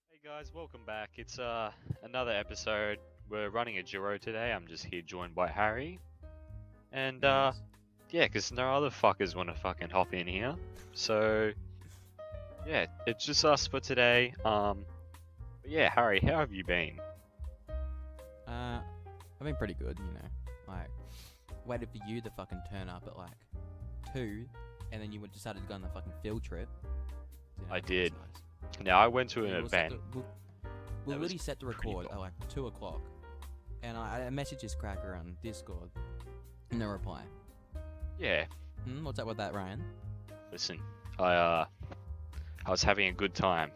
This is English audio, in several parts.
Hey guys, welcome back. It's another episode. We're running a duo today. I'm just here joined by Harry. And Nice. yeah, because no other fuckers want to fucking hop in here. So yeah, it's just us for today. But yeah, Harry, how have you been? I've been pretty good, you know. Like, waited for you to fucking turn up at like 2, and then you decided to go on the fucking field trip. You know, I that was did. nice. Now I went to an We were set event. to- we that were was really set to pretty record cool. at like 2 o'clock, and I messaged this cracker on Discord, no reply. Yeah, What's up with that, Ryan? listen, I was having a good time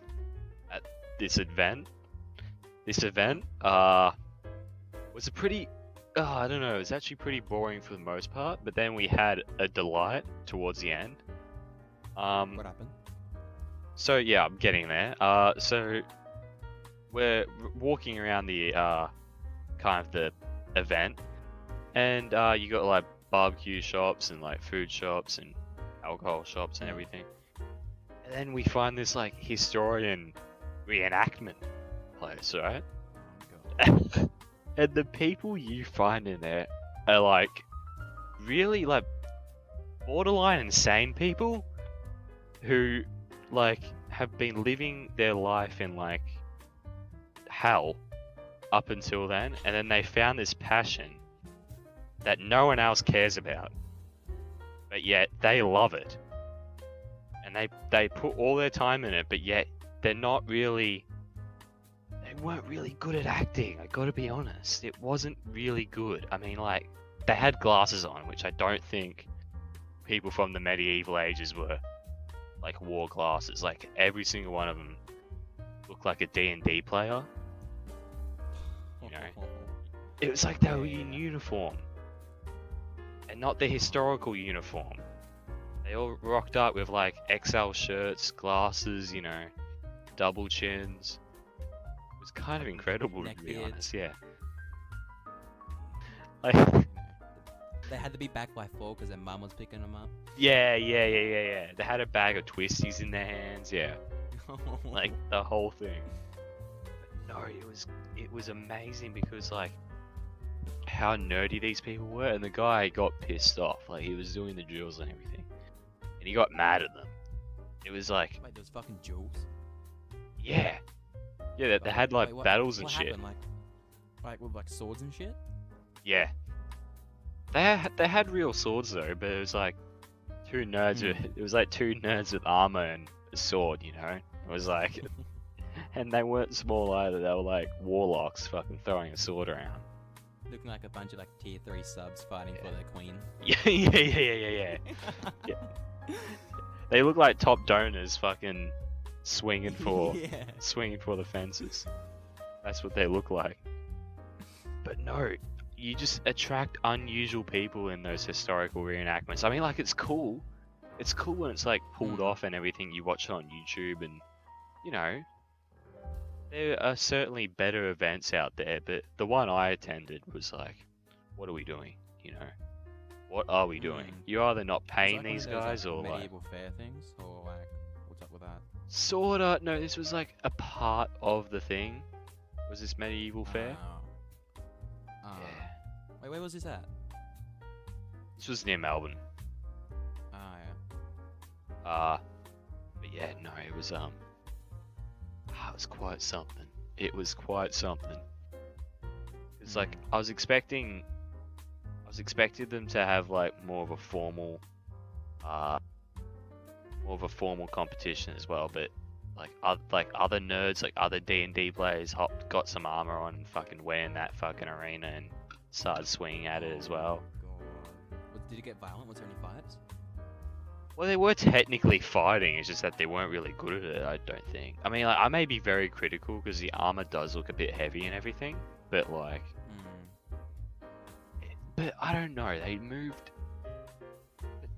at this event. This event was a pretty I don't know, it was actually pretty boring for the most part, but then we had a delight towards the end. What happened? So yeah, I'm getting there. So we're walking around the kind of the event, and you got like barbecue shops and like food shops and alcohol shops and everything. And then we find this like historian reenactment place, right? Oh god. And the people you find in there are like really like borderline insane people who like have been living their life in like hell up until then, and then they found this passion that no one else cares about, but yet they love it, and they put all their time in it, but yet they weren't really good at acting. I gotta be honest, it wasn't really good. I mean, like, they had glasses on, which I don't think people from the medieval ages wore glasses. Like, every single one of them looked like a D&D player. You know, it was like they were in uniform, and not the historical uniform. They all rocked up with like XL shirts, glasses, you know, double chins. It was kind of incredible, to be Neckbeards. honest. Yeah. Like, You know, they had to be back by 4 because their mum was picking them up. yeah. They had a bag of twisties in their hands. Yeah, like the whole thing. But no, it was amazing because like how nerdy these people were, and the guy got pissed off. Like, he was doing the drills and everything, and he got mad at them. It was like, Wait, those fucking jewels. yeah, they had like Wait, battles and what shit. happened? Like with like swords and shit. Yeah, they had real swords though, but it was like two nerds. It was like two nerds with armor and a sword. You know, it was like, and they weren't small either. They were like warlocks, fucking throwing a sword around. Looking like a bunch of like tier 3 subs fighting for their queen. Yeah. They look like top donors, fucking swinging for Yeah. swinging for the fences. That's what they look like. But no, you just attract unusual people in those historical reenactments. I mean, like, it's cool. It's cool when it's like pulled off and everything. You watch it on YouTube, and you know, there are certainly better events out there. But the one I attended was like, what are we doing? You know, what are we doing? You're either not Was it paying like one of these those, like, guys, or like medieval fair things, or like what's up with that? sorta. No, this was like a part of the thing. Was this medieval fair? Oh. Yeah. Wait, where was this at? This was near Melbourne. Ah, But yeah, no, it was it was quite something. It was quite something. It's like I was expecting them to have like more of a formal competition as well, but like other nerds, like other D&D players, got some armor on and fucking wearing that fucking arena and started swinging at it as well. God. Did it get violent? Was there any fights? Well, they were technically fighting, it's just that they weren't really good at it, I don't think. I mean, like, I may be very critical because the armor does look a bit heavy and everything, but like, but I don't know, they moved. But,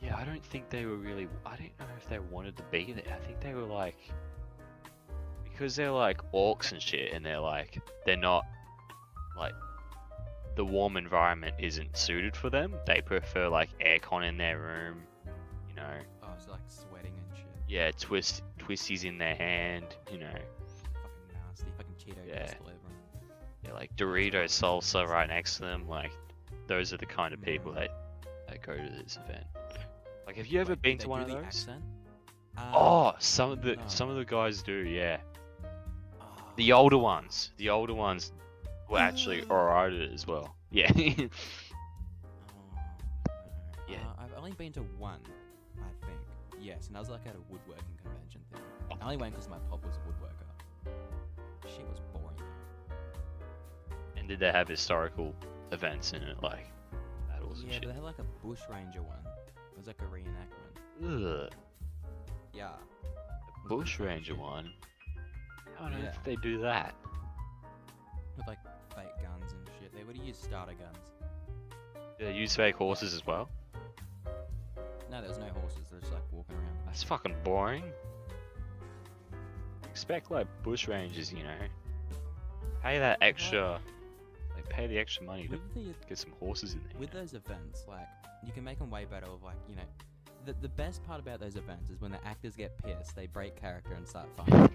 yeah, I don't think they were really, I don't know if they wanted to be there. I think they were like, because they're like orcs and shit, and they're not like the warm environment isn't suited for them. They prefer like aircon in their room, you know. Oh, it's like sweating and shit. Yeah, twisties in their hand, you know. Fucking nasty. Fucking Cheeto Yeah. dust all over 'em. Yeah, like Dorito salsa right next to them. Like, those are the kind of people that go to this event. Like, have you ever Wait, been they to one do of the those? accent? Oh, No. some of the guys do, yeah. Oh. The older ones were actually alright at it as well. Yeah. Oh, Yeah. I've only been to one, I think. Yes, and I was like at a woodworking convention thing. I only went because my pop was a woodworker. Shit was boring though. And did they have historical events in it, like battles and Yeah, but shit? they had like a bushranger one. It was like a reenactment. Ugh, Yeah. a bushranger one. I don't know Yeah. if they do that. With like fake guns and shit. They would have used starter guns. Do they use fake horses as well? No, there was no horses. They're just like walking around. That's fucking boring. Expect like bush rangers, you know. Pay that extra, like pay the extra money to With the get some horses in there. with those events, like you can make them way better. Of like, you know, the best part about those events is when the actors get pissed, they break character and start fighting.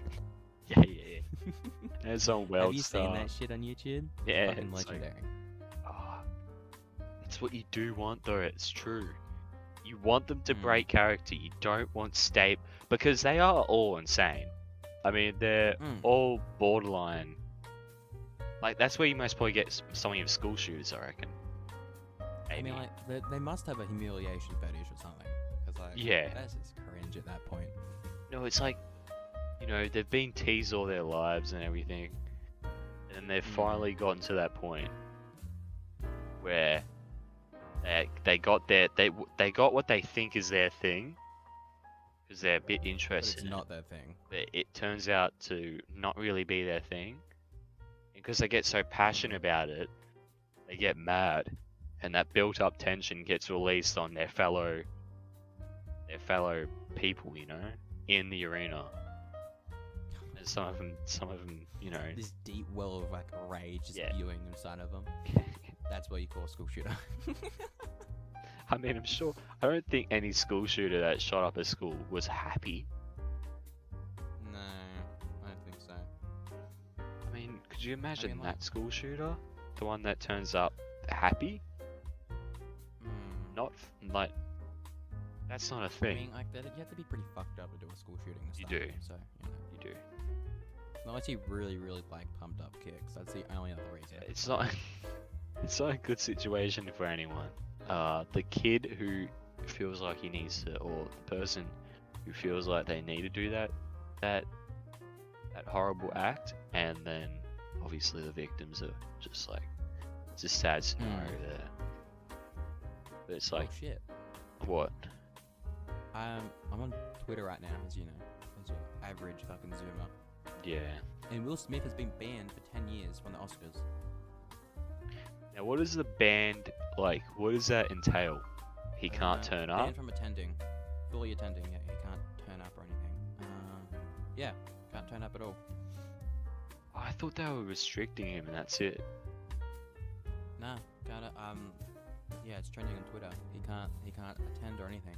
Yeah, yeah, yeah. And it's on Have you Star. seen that shit on YouTube? Yeah, Fucking it's like, legendary. ah, it's what you do want though. It's true. You want them to Mm. break character. You don't want because they are all insane. I mean, they're Mm. all borderline. Like that's where you most probably get some of your school shooters, I reckon. I Maybe. mean, like they must have a humiliation fetish or something. Cause like, Yeah. that's just cringe at that point. No, it's like, you know, they've been teased all their lives and everything, and they've finally gotten to that point where they got they got what they think is their thing, because they're a bit But interested. it's in not their thing. But it turns out to not really be their thing, because they get so passionate about it, they get mad, and that built-up tension gets released on their fellow people, you know, in the arena. And some of them, you know. This deep well of like rage is Yeah. spewing inside of them. That's what you call a school shooter. I mean, I don't think any school shooter that shot up a school was happy. No, I don't think so. I mean, could you imagine like- that school shooter? The one that turns up happy? Mm. Not, like, that's not a I thing. mean, like you have to be pretty fucked up to do a school shooting. And You stuff, do. So you know, You do. unless you really, really like pumped up kicks, that's the only other reason. It's not, it's not a good situation for anyone. The kid who feels like he needs to, or the person who feels like they need to do that horrible act, and then obviously the victims are just like, it's a sad scenario there. But it's like, Oh shit. what? I'm on Twitter right now, as you know, as your average fucking zoomer. Yeah. And Will Smith has been banned for 10 years from the Oscars. Now, what is the band like? What does that entail? He can't turn up. Banned from attending, fully attending. Yeah, he can't turn up or anything. Yeah, can't turn up at all. I thought they were restricting him, and that's it. Nah, can't. Yeah, it's trending on Twitter. He can't attend or anything.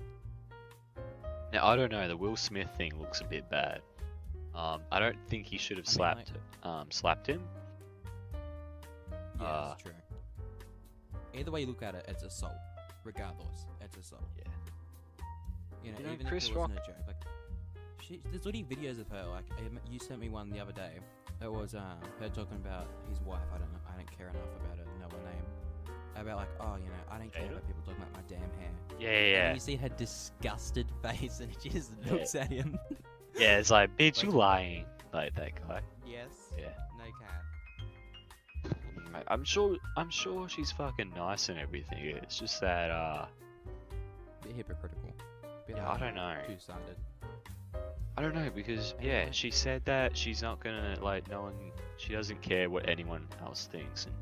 Now, I don't know. The Will Smith thing looks a bit bad. I don't think he should have I mean, slapped him. Yeah, that's true. Either way you look at it, it's assault. Regardless, it's assault. Yeah. You know, You know, even Chris if it wasn't a joke, like there's already videos of her. Like you sent me one the other day. It was her talking about his wife. I don't care enough about her to know her name. About like, oh, you know, I don't care Jada? about people talking about my damn hair. Yeah, And yeah, then you see her disgusted face, and she just looks at him. yeah. It's like, bitch, you Like- lying, like that guy. Yes. Yeah. No cap. I'm sure she's fucking nice and everything. It's just that, Bit hypocritical. Bit yeah, I don't know. two-sided. I don't know, because And, yeah, like- she said that she's not gonna, like, she doesn't care what anyone else thinks, and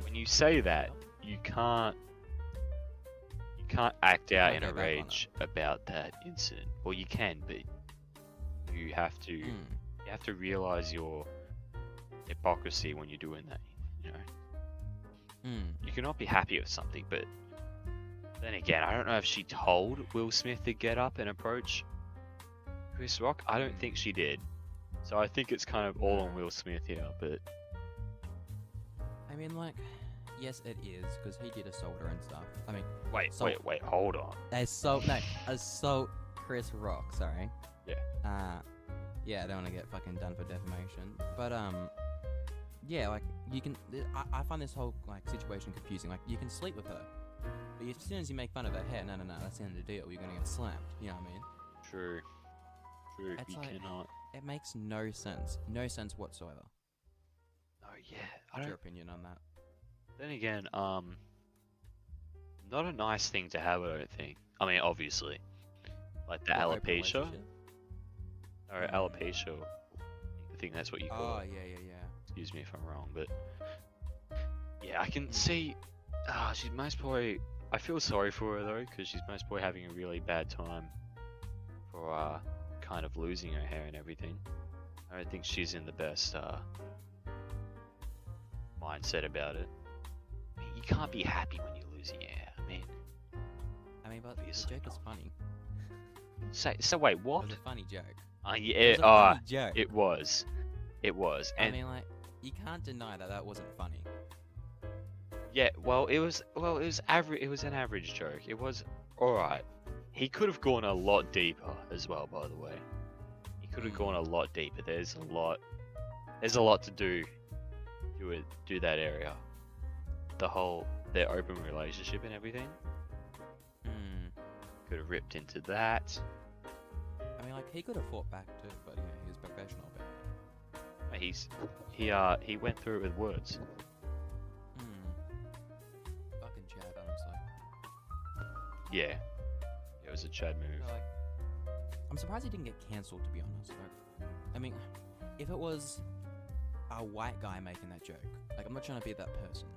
when you say that, you can't act out can't in a go back on it. rage about that incident. Well, you can, but you have to Mm. you have to realize your hypocrisy when you're doing that, you know. You cannot be happy with something, but then again, I don't know if she told Will Smith to get up and approach Chris Rock. I don't think she did. So I think it's kind of all on Will Smith here, but I mean, like, yes, it is, because he did assault her and stuff. I mean, wait, hold on. assault Chris Rock, sorry. Yeah. Yeah, I don't want to get fucking done for defamation. But, yeah, like, you can, I find this whole, like, situation confusing. Like, you can sleep with her, but as soon as you make fun of her hair, no, that's the end of the deal. You're gonna get slammed, you know what I mean? True. It's You like, cannot. It makes no sense. No sense whatsoever. Oh yeah, What's your opinion on that? Then again, not a nice thing to have, I don't think. I mean, obviously, like the What, open alopecia, relationship? or alopecia. I think that's what you call Oh, it. yeah. Excuse me if I'm wrong, but yeah, I can see. She's most probably. I feel sorry for her though, because she's most probably having a really bad time for kind of losing her hair and everything. I don't think she's in the best mindset about it. I mean, you can't be happy when you're losing your hair. I mean, but the Obviously joke is funny. So wait, It what? was a funny joke. Yeah, It was a funny joke. it was. I And mean, like, you can't deny that wasn't funny. yeah, it was average. It was an average joke. It was all right. He could have gone a lot deeper as well, by the way. He could have gone a lot deeper. There's a lot to do that area. Their open relationship and everything. Could have ripped into that. I mean, like, he could have fought back too, but, you know, he was professional about it. He went through it with words. Fucking Chad, honestly. Yeah. It was a Chad move. So, like, I'm surprised he didn't get cancelled, to be honest. Like, I mean, if it was a white guy making that joke, like, I'm not trying to be that person,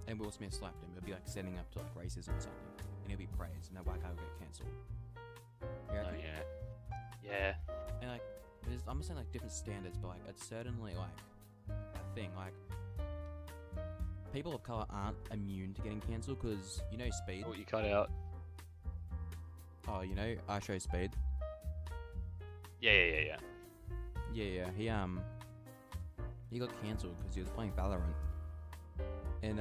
and Will Smith slapped him, it'd be like setting up to, like, racism or something, and he'll be praised, and that white guy will get cancelled. You Oh reckon? yeah. And, like, I'm not saying, like, different standards, but, like, it's certainly, like, a thing. Like, people of color aren't immune to getting cancelled, because, you know, Speed. Oh, you cut out. Oh, you know, I Show Speed. Yeah. Yeah, he got cancelled because he was playing Valorant, and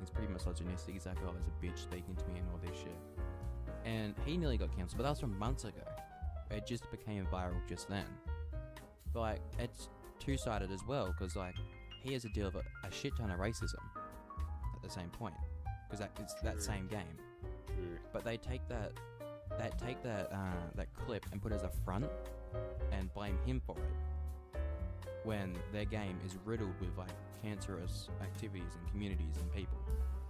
he's pretty misogynistic. He's like, oh, there's a bitch speaking to me and all this shit, and he nearly got cancelled, but that was from months ago. It just became viral just then. But like, it's two-sided as well, because like, he has to deal with a shit ton of racism at the same point, because it's that same game. True. But they take that clip and put it as a front and blame him for it, when their game is riddled with like cancerous activities and communities and people.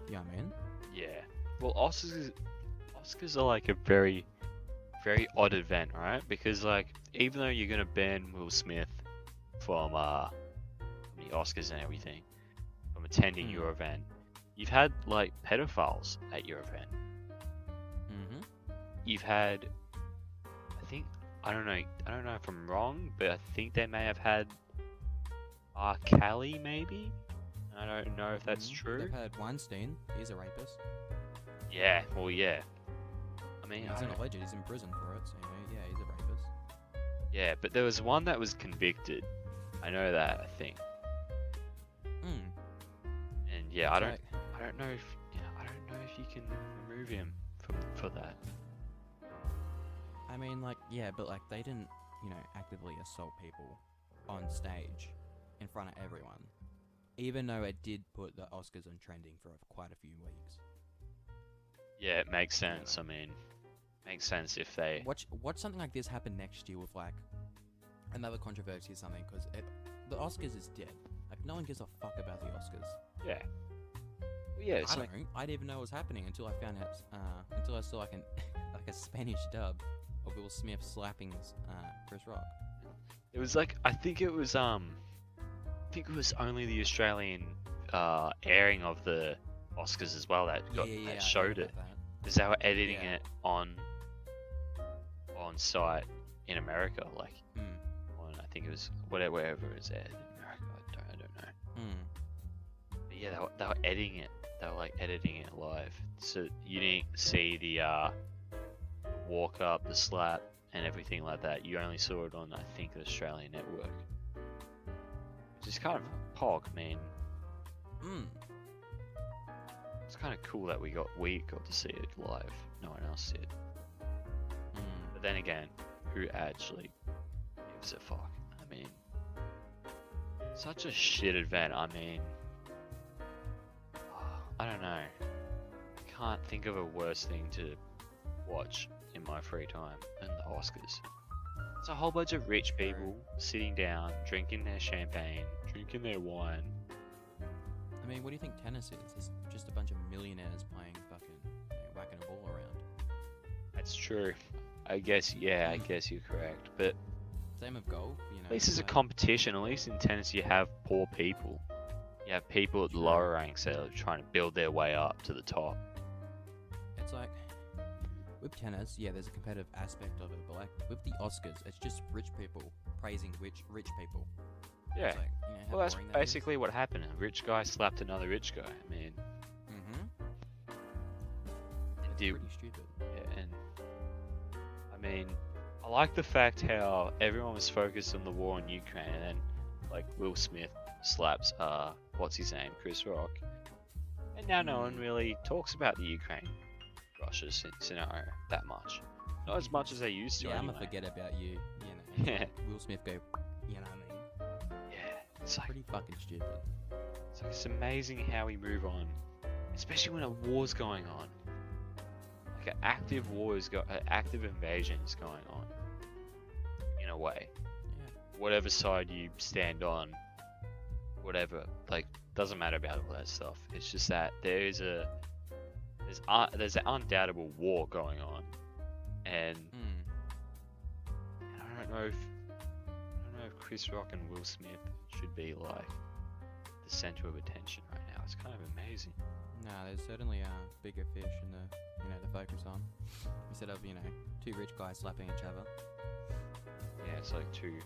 You know what I mean? Yeah. Well, Oscars are like a very, very odd event, right? Because like, even though you're gonna ban Will Smith from the Oscars and everything, from attending your event, you've had like pedophiles at your event. You've had, I don't know if I'm wrong, but I think they may have had R. Kelly, maybe? I don't know if that's true. They've had Weinstein. He's a rapist. Yeah, well, yeah. I mean, He's not alleged. He's in prison for it, so, you know, yeah, he's a rapist. yeah, but there was one that was convicted. I know that, I think. And yeah, I don't know if you can remove him for that. I mean, like, yeah, but like, they didn't, you know, actively assault people on stage in front of everyone, even though it did put the Oscars on trending for quite a few weeks. Yeah, it makes sense. I mean, makes sense if they. Watch something like this happen next year with like another controversy or something, because the Oscars is dead. Like, no one gives a fuck about the Oscars. Yeah. Well, yeah, it's I didn't even know it was happening until I found out. Until I saw like a Spanish dub of Will Smith slapping Chris Rock. It was like, I think it was only the Australian airing of the Oscars as well that showed it, because they were editing it on site in America, like on, I think it was wherever it's aired in America. I don't know. But yeah, they were editing it. They were like editing it live, so you didn't see the walk up, the slap, and everything like that. You only saw it on, I think, the Australian network, which is kind of pog. I mean, it's kind of cool that we got to see it live. No one else did. But then again, who actually gives a fuck? I mean, such a shit event. I mean, I don't know. I can't think of a worse thing to watch in my free time than the Oscars. It's a whole bunch of rich people sitting down, drinking their champagne, drinking their wine. I mean, what do you think tennis is? It's just a bunch of millionaires playing fucking, whacking a ball around. That's true. I guess, yeah, I guess you're correct. But same with golf, you know. at least it's a competition. At least in tennis, you have poor people. You have people at the lower ranks that are trying to build their way up to the top. It's like, with tennis, yeah, there's a competitive aspect of it, but like with the Oscars, it's just rich people praising rich people. Yeah. It's like, you know, how Well, that's boring that basically what happened. A rich guy slapped another rich guy. I mean, It's Dude. pretty stupid. yeah, and I mean, I like the fact how everyone was focused on the war in Ukraine, and then like Will Smith slaps what's his name, Chris Rock, and now no one really talks about the Ukraine-Russia scenario that much. Not as much as they used to. Yeah, anyway. I'ma forget about you. You know. Yeah. Will Smith go. You know what I mean? Yeah, it's like Pretty fucking stupid. it's amazing how we move on, especially when a war's going on. Like an active war an active invasion is going on. In a way, Yeah. whatever side you stand on, whatever, like, doesn't matter about all that stuff. It's just that there's an undoubtable war going on, and I don't know if Chris Rock and Will Smith should be like the center of attention right now. It's kind of amazing. Nah, there's certainly bigger fish in the to focus on instead of two rich guys slapping each other. Yeah, it's like two.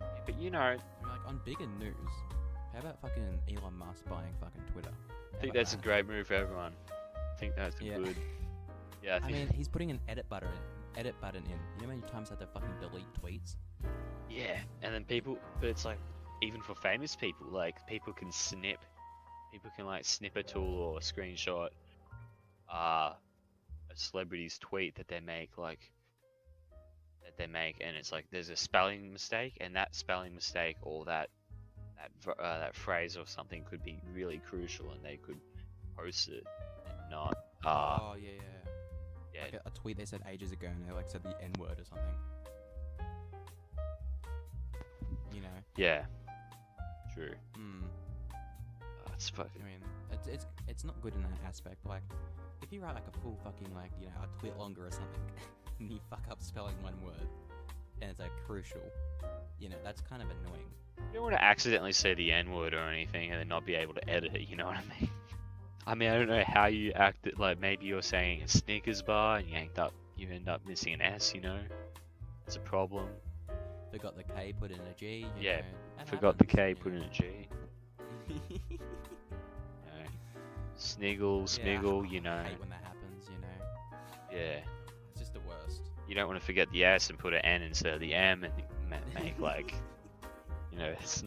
Yeah, but I mean, like on bigger news, how about fucking Elon Musk buying fucking Twitter? I think that's a great move for everyone. I think that's a good. Yeah, I mean, he's putting an edit button in. You know how many times I had to fucking delete tweets? Yeah, and then but it's like, even for famous people, like, people can like snip a tool or a screenshot a celebrity's tweet that they make, and it's like there's a spelling mistake, and that spelling mistake or that phrase or something could be really crucial, and they could post it and not. Like a tweet they said ages ago, and they like said the N-word or something. You know. Yeah. True. It's fucking. I mean, it's not good in that aspect. Like, if you write like a full fucking a tweet longer or something, and you fuck up spelling one word, and it's like crucial, that's kind of annoying. You don't want to accidentally say the N-word or anything and then not be able to edit it. You know what I mean? I mean, I don't know how you act it. Like, maybe you're saying a Snickers bar and you end up missing an S. It's a problem. Forgot the K, put in a G. Yeah, that forgot the happens, K, put in a G. Sniggle, smiggle, I hate when that happens, Yeah. It's just the worst. You don't want to forget the S and put an N instead of the M and make like, it's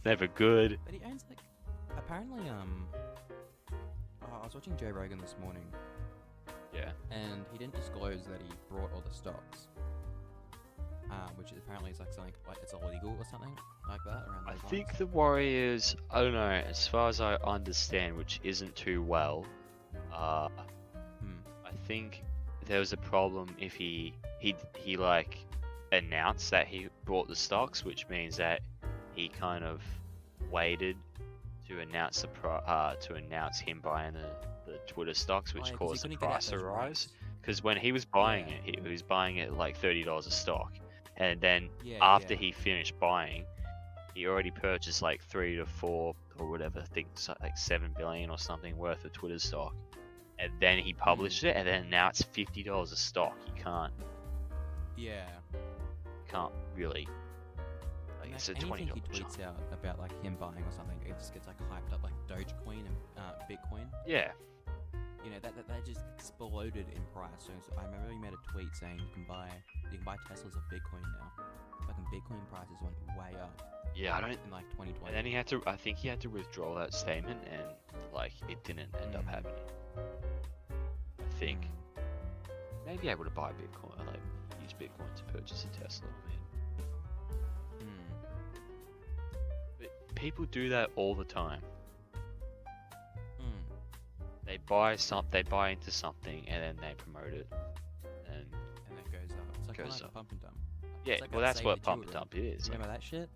never good. But he owns apparently I was watching Joe Rogan this morning. Yeah. And he didn't disclose that he brought all the stocks. Which apparently is like something like it's illegal or something like that around those I think lines. the Warriors, I don't know, as far as I understand, which isn't too well, I think there was a problem if he like announced that he bought the stocks, which means that he kind of waited to announce him buying the Twitter stocks, which caused the price to rise. Because when he was buying it, he was buying it like $30 a stock, and then after he finished buying, he already purchased like 3 to 4 or whatever, I think like 7 billion or something worth of Twitter stock, and then he published it, and then now it's $50 a stock. You can't really Like, And it's a like, $20 anything he chunk. tweets out about like him buying or something, it just gets like hyped up, like Dogecoin and Bitcoin. Yeah. You know that just exploded in price. So I remember he made a tweet saying you can buy Teslas of Bitcoin now. Fucking Bitcoin prices went way up Yeah, I don't. in like 2020. And then he had to. I think he had to withdraw that statement, and like it didn't end up happening. I think may be able to buy Bitcoin, like use Bitcoin to purchase a Tesla. I mean, but people do that all the time. They buy into something, and then they promote it, and it goes up. It's like, goes a up. pump and dump. yeah, It's like well, that that's Save what the pump and Children. dump is. Remember that shit?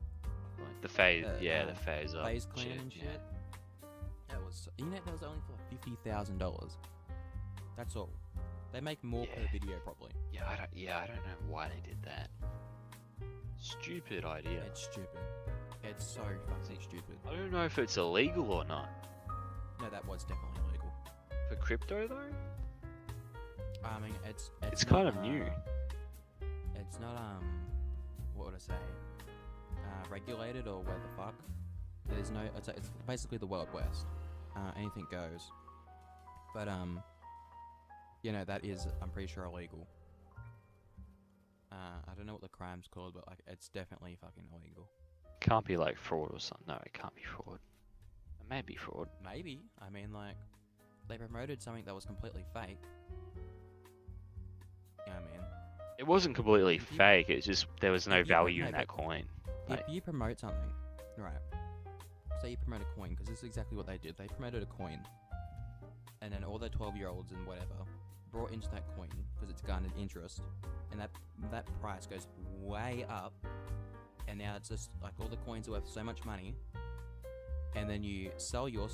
Like the phase, The the phase up, Phase clan and yeah. shit. That was, you know, that was only for like $50,000. That's all. They make more per Yeah. video probably. I don't know why they did that. Stupid idea. It's stupid. It's so fucking stupid. I don't know if it's illegal or not. No, that was definitely illegal. For crypto though? I mean, it's It's not, kind of new. It's not what would I say? Regulated or where the fuck? There's no. It's basically the Wild West. Anything goes. But you know that is, I'm pretty sure, illegal. I don't know what the crime's called, but like it's definitely fucking illegal. Can't be like fraud or something. No, it can't be fraud. It may be fraud. Maybe. I mean, like, they promoted something that was completely fake. You know what I mean? It wasn't completely If you- fake. It's just there was no if you- value no, in that but coin. Like, If you promote something, right? Say you promote a coin, because this is exactly what they did. They promoted a coin, and then all the 12-year-olds and whatever brought into that coin because it's garnered interest, and that price goes way up, and now it's just like all the coins are worth so much money, and then you sell your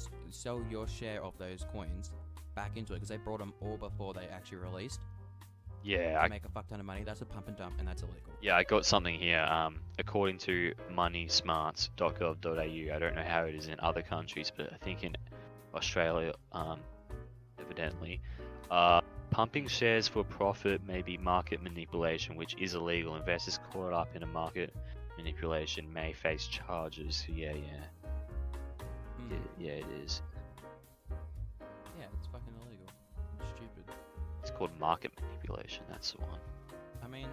share of those coins back into it because they brought them all before they actually released. yeah, To make a fuck ton of money. That's a pump and dump, and that's illegal. I got something here. According to moneysmarts.gov.au, I don't know how it is in other countries, but I think in Australia, evidently, pumping shares for profit may be market manipulation, which is illegal. Investors caught up in a market manipulation may face charges. Yeah, it is. Yeah, it's fucking illegal. It's stupid. It's called market manipulation. That's the one. I mean,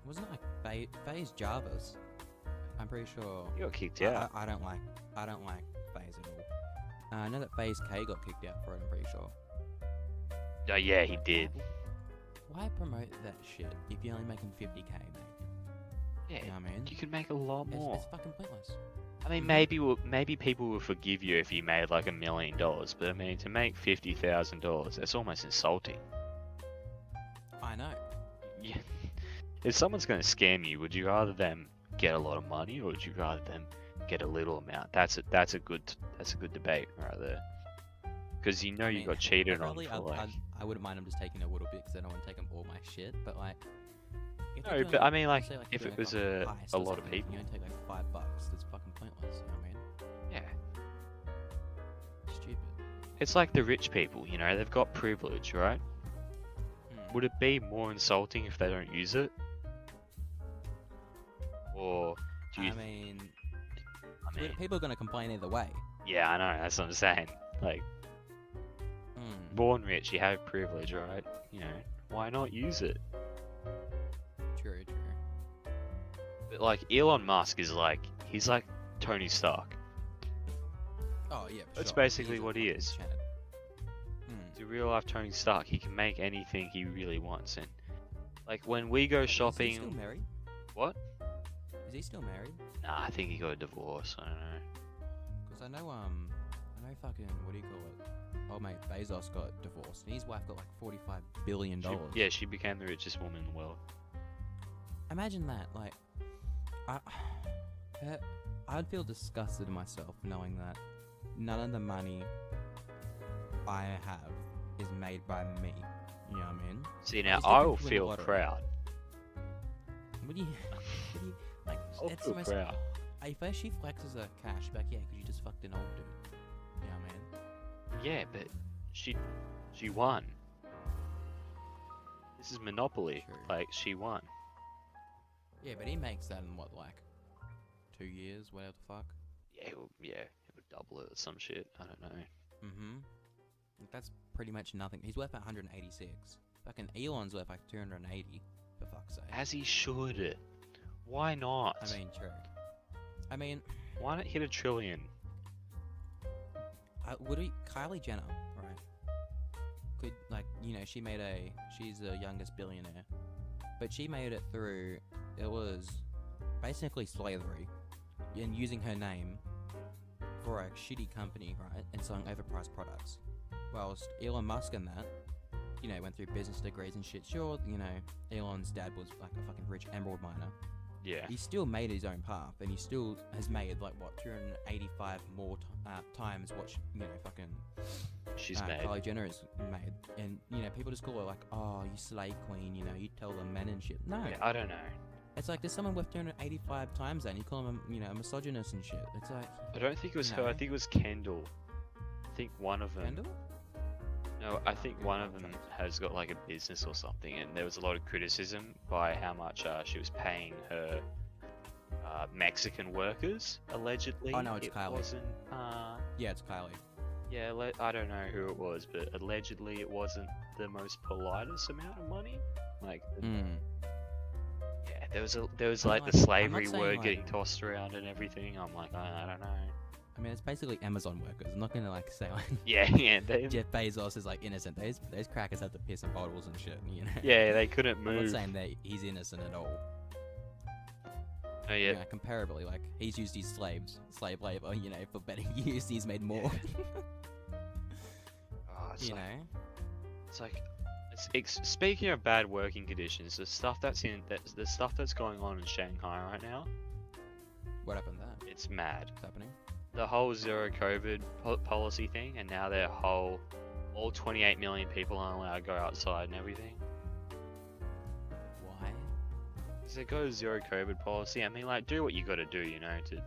wasn't it like FaZe Jarvis? I'm pretty sure. You got kicked out. I don't like FaZe at all. I know that FaZe K got kicked out for it. I'm pretty sure. Oh, yeah, he did. Why promote that shit if you're only making 50k, mate? Yeah, You know what I mean? you could make a lot more. It's fucking pointless. I mean, maybe people will forgive you if you made like $1 million, but I mean, to make $50,000, that's almost insulting. I know. Yeah. If someone's going to scam you, would you rather them get a lot of money, or would you rather them get a little amount? That's a good debate right there. Because you know I you mean, got cheated on probably for like. I wouldn't mind them just taking a little bit because I don't want to take them all my shit. But like, if they're No, doing, but I mean, like, say, if you're it doing, was like, a heist a or lot of something, people, you only take like $5. That's fucking pointless. You know what I mean? yeah. Stupid. It's like the rich people, you know, they've got privilege, right? Would it be more insulting if they don't use it? Or do you? I mean, I mean, people are gonna complain either way. yeah, I know. That's what I'm saying. Like, born rich, you have privilege, right? You know, why not use it? True. But like, Elon Musk is like, he's like Tony Stark. Oh yeah, for That's sure. basically He's a what he fucking is. Chad. He's a real life Tony Stark. He can make anything he really wants, and like when we go Is he shopping, still married? what? Is he still married? Nah, I think he got a divorce. I don't know. Because I know fucking, what do you call it? Oh mate, Bezos got divorced, and his wife got like $45 billion. Yeah, she became the richest woman in the world. Imagine that, like, I'd feel disgusted in myself knowing that none of the money I have is made by me. You know what I mean? See, now It's I different will to win the feel lottery. proud. What do you like? I'll It's feel the most. proud. If she flexes her cash back, yeah, because you just fucked an old dude. You know what I mean? Yeah, but she won. This is Monopoly. True. Like, she won. Yeah, but he makes that in what, like 2 years, whatever the fuck. Yeah, it would double it or some shit. I don't know. Mm-hmm. That's pretty much nothing. He's worth 186. Fucking Elon's worth like 280, for fuck's sake. As he should. Why not? I mean, true. I mean, why not hit $1 trillion? Kylie Jenner, right? Could, like, you know, she's the youngest billionaire. But she made it through, it was basically slavery. And using her name for a shitty company, right? And selling overpriced products. Whilst Elon Musk and that, you know, went through business degrees and shit. Sure, you know, Elon's dad was like a fucking rich emerald miner. Yeah. He still made his own path, and he still has made like what 285 more times what fucking she's made. Kylie Jenner has made, and you know people just call her like, oh, you slay queen, you know, you tell them men and shit. No, yeah, I don't know. It's like there's someone worth 285 times that, and you call him, a misogynist and shit. It's like I don't think it was her. I think it was Kendall. I think one of them. Kendall? No, I think one of them has got like a business or something, and there was a lot of criticism by how much she was paying her Mexican workers, allegedly. Oh no, it's it Kylie. Wasn't, yeah, it's Kylie. yeah, I don't know who it was, but allegedly it wasn't the most politest amount of money. Like, yeah, there was like the slavery word getting tossed around and everything. I'm like, I don't know. I mean, it's basically Amazon workers. I'm not gonna like say like yeah, Jeff Bezos is like innocent. Those crackers have to piss in bottles and shit, you know. Yeah, they couldn't move. I'm not saying that he's innocent at all. Oh yeah. You know, comparably, like he's used his slave labor, you know, for better use. He's made more. It's like speaking of bad working conditions, the stuff that's going on in Shanghai right now. What happened there? It's mad. What's happening? The whole zero COVID policy thing, and now their all 28 million people aren't allowed to go outside and everything. Why? Because they go zero COVID policy. I mean, like, do what you got to do, you know, to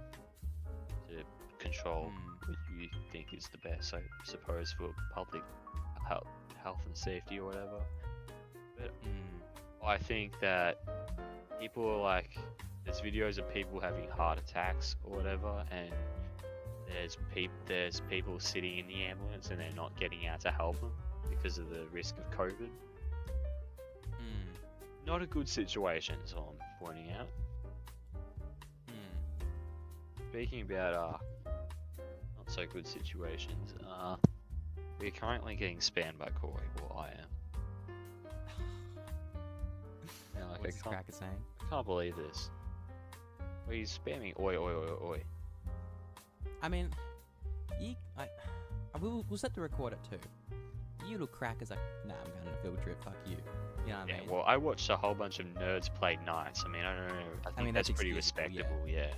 control what you think is the best, I suppose, for public health and safety or whatever. But I think that people are like, there's videos of people having heart attacks or whatever, and there's people sitting in the ambulance and they're not getting out to help them because of the risk of COVID. Not a good situation, is all I'm pointing out. Speaking about not so good situations, we're currently getting spammed by Corey. Well, I am. Now, like, What's this cracker saying? I can't believe this. Well, he's spamming oi oi oi oi. I mean, we'll set the record at 2. You little cracker's like, nah, I'm going on a field trip, fuck you. You know what I mean? Well, I watched a whole bunch of nerds play nice. I mean, I don't know. I think that's pretty respectable, yeah.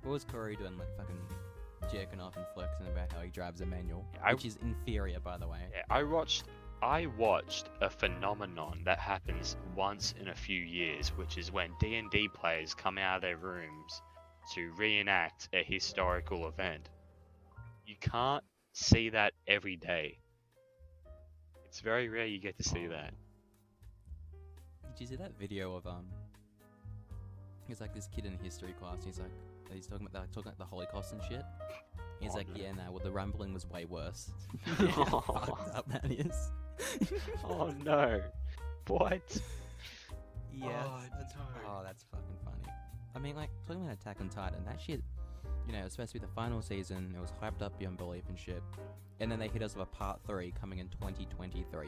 What was Corey doing, like, fucking jerking off and flexing about how he drives a manual? Yeah, which is inferior, by the way. Yeah, I watched a phenomenon that happens once in a few years, which is when D&D players come out of their rooms to reenact a historical event. You can't see that every day. It's very rare you get to see that. Did you see that video of it's like this kid in history class, he's talking about the Holocaust and shit. He's yeah, no, well, the rumbling was way worse. How fucked up that is. Oh no. What? Yeah. That's fucking funny. I mean, like, talking about Attack on Titan, that shit, you know, it was supposed to be the final season, it was hyped up beyond belief and shit. And then they hit us with a part 3 coming in 2023.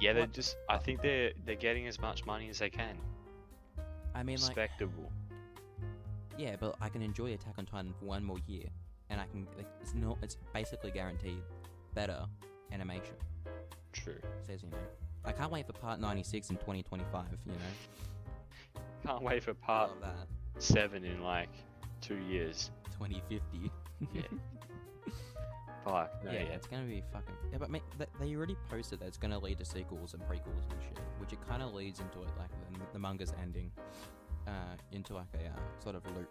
Yeah, I think they're getting as much money as they can. I mean, respectable. Yeah, but I can enjoy Attack on Titan for 1 more year, and I can, it's basically guaranteed better animation. True. Says, you know, I can't wait for part 96 in 2025, you know. Can't wait for part 7 in like 2 years. 2050. Yeah. Fuck. No, yeah, it's gonna be fucking. Yeah, but mate, they already posted that it's gonna lead to sequels and prequels and shit, which it kind of leads into it, like the manga's ending, into like a sort of loop.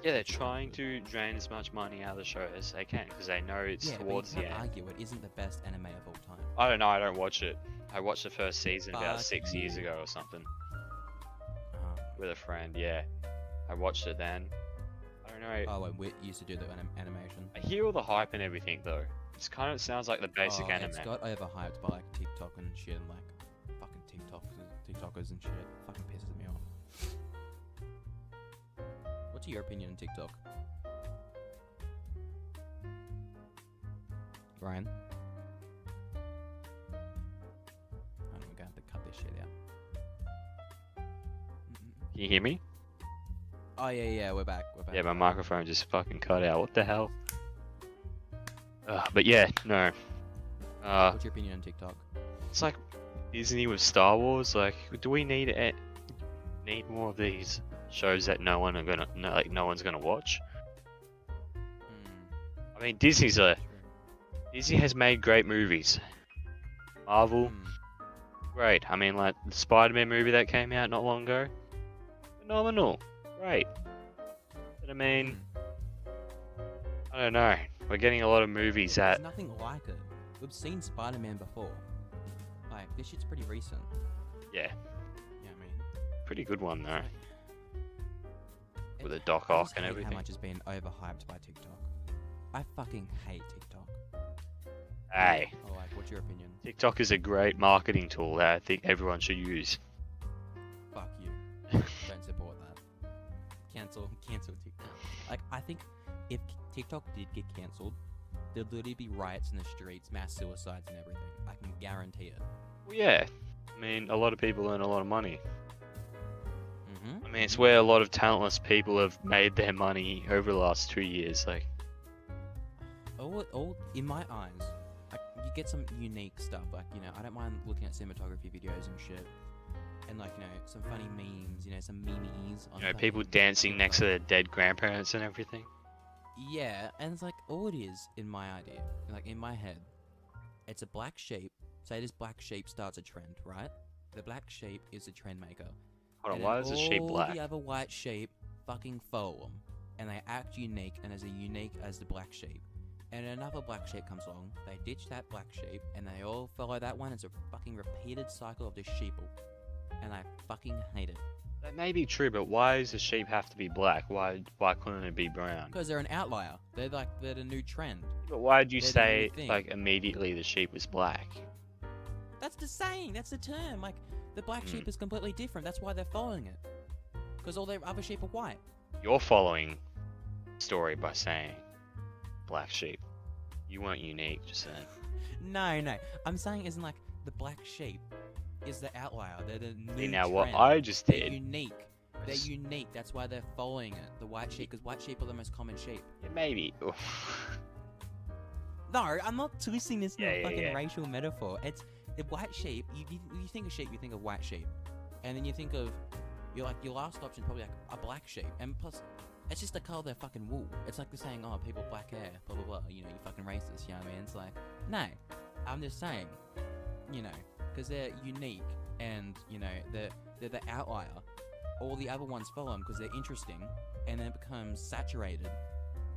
Yeah, they're trying to drain as much money out of the show as they can because they know it's towards the end. Argue it isn't the best anime of all time. I don't know. I don't watch it. I watched the first season about 6 years ago or something with a friend. Yeah, I watched it then. know, Oh, when we used to do the animation. I hear all the hype and everything though. It's kind of sounds like the basic anime. It's got overhyped by like TikTok and shit, and like fucking TikTokers and shit. Fucking pisses me off. What's your opinion on TikTok, Brian? I'm gonna have to cut this shit out. Can you hear me? Oh yeah, we're back. Yeah, my microphone just fucking cut out. What the hell? But yeah, no. What's your opinion on TikTok? It's like Disney with Star Wars. Like, do we need more of these shows that no one's gonna watch? I mean, Disney has made great movies. Marvel, great. I mean, like the Spider-Man movie that came out not long ago, phenomenal, great. But I mean, I don't know. We're getting a lot of movies that. There's nothing like it. We've seen Spider-Man before. Like, this shit's pretty recent. Yeah. Yeah, I mean. Pretty good one though. With a Doc Ock and everything. How much has been overhyped by TikTok? I fucking hate TikTok. Hey. Oh, like, what's your opinion? TikTok is a great marketing tool that I think everyone should use. Fuck you. Don't support that. Cancel TikTok. Like, I think if TikTok did get cancelled, there'd literally be riots in the streets, mass suicides and everything. I can guarantee it. Well, yeah. I mean, a lot of people earn a lot of money. Mm-hmm. I mean, it's where a lot of talentless people have made their money over the last 2 years. Like, all in my eyes, like, you get some unique stuff. Like, you know, I don't mind looking at cinematography videos and shit, and like, you know, some funny memes, you know, some memes. On people dancing next to their dead grandparents and everything. Yeah, and it's like all it is in my idea, like in my head, it's a black sheep. Say this black sheep starts a trend, right? The black sheep is the trend maker. Hold on, why is the sheep black? All the other white sheep fucking follow them, and they act unique and as unique as the black sheep. And another black sheep comes along, they ditch that black sheep, and they all follow that one. It's a fucking repeated cycle of the sheeple, and I fucking hate it. That may be true, but why does the sheep have to be black? Why couldn't it be brown? Because they're an outlier. They're the new trend. But why did you They're the say new thing. like immediately the sheep was black? That's the saying. That's the term. Like, the black sheep is completely different. That's why they're following it. Because all their other sheep are white. You're following the story by saying black sheep. You weren't unique, just saying. No. I'm saying isn't like the black sheep is the outlier. They're the new See, now trend. what I just They're did. unique. They're unique. That's why they're following it. The white sheep, because white sheep are the most common sheep. Yeah, maybe. No, I'm not twisting this Yeah, fucking racial metaphor. It's the white sheep. You think of sheep, you think of white sheep, and then you think of your last option probably like a black sheep, and plus it's just the color of their fucking wool. It's like the saying, oh, people with black hair, blah blah blah. You know, you fucking racist. You know what I mean? It's like, no, I'm just saying, you know, because they're unique and you know they're the outlier. All the other ones follow them because they're interesting, and then it becomes saturated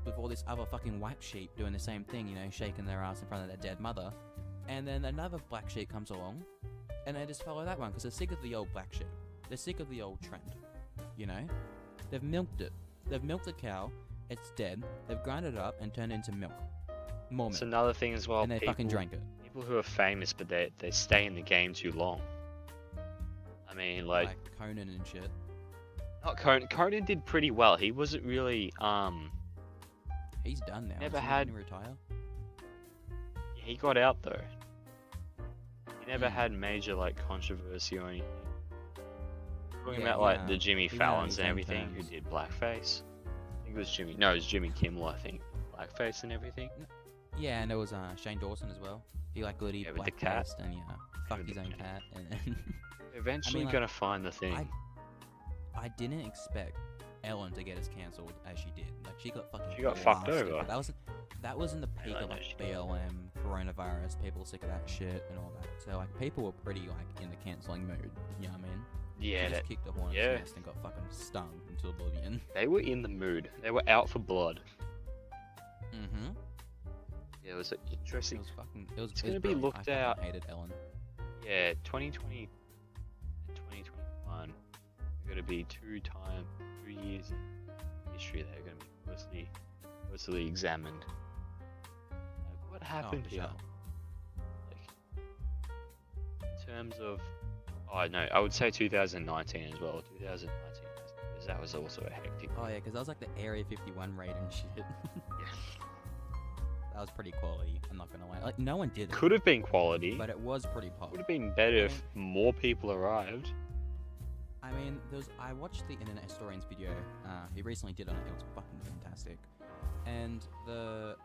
with all this other fucking white sheep doing the same thing, you know, shaking their ass in front of their dead mother. And then another black sheep comes along, and they just follow that one because they're sick of the old black sheep. They're sick of the old trend, you know? They've milked it. They've milked the cow, it's dead, they've ground it up and turned it into milk. More milk. It's another thing as well. And they fucking drank it. People who are famous, but they stay in the game too long. I mean, like Conan and shit. Not Conan. Conan did pretty well. He wasn't really He's done now. Never Isn't he had. gonna retire? He got out though. He never had major like controversy or anything. Talking about like the Jimmy Fallons and everything who did blackface. I think it was Jimmy. No, it was Jimmy Kimmel. I think blackface and everything. Yeah, and there was Shane Dawson as well. He like goody with the cat. blackfaced and fucked his own cat. And Eventually gonna find the thing. I didn't expect Ellen to get as cancelled as she did. Like she got fucking. She got fucked blasted. over. That was in the peak of like BLM, coronavirus, people sick of that shit and all that. So like people were pretty like in the cancelling mood. You know what I mean? Yeah, she just kicked the hornet's nest and got fucking stung into oblivion. They were in the mood. They were out for blood. Mm-hmm. Yeah, it was interesting. It was fucking. It was. It's gonna be looked I at. Hated Ellen. Yeah, 2020 and 2021 are gonna be 2 years in history that are gonna be closely examined. Like, what happened for here? sure. Like, in terms of, oh no, I would say 2019 as well. 2019, because that was also a hectic. Oh yeah, because that was like the Area 51 raid and shit. Yeah. That was pretty quality. I'm not gonna lie. Like no one did it, Could have been quality. but it was pretty pop. Would have been better if more people arrived. I mean, I watched the Internet Historian's video. He recently did on it. It was fucking fantastic. And the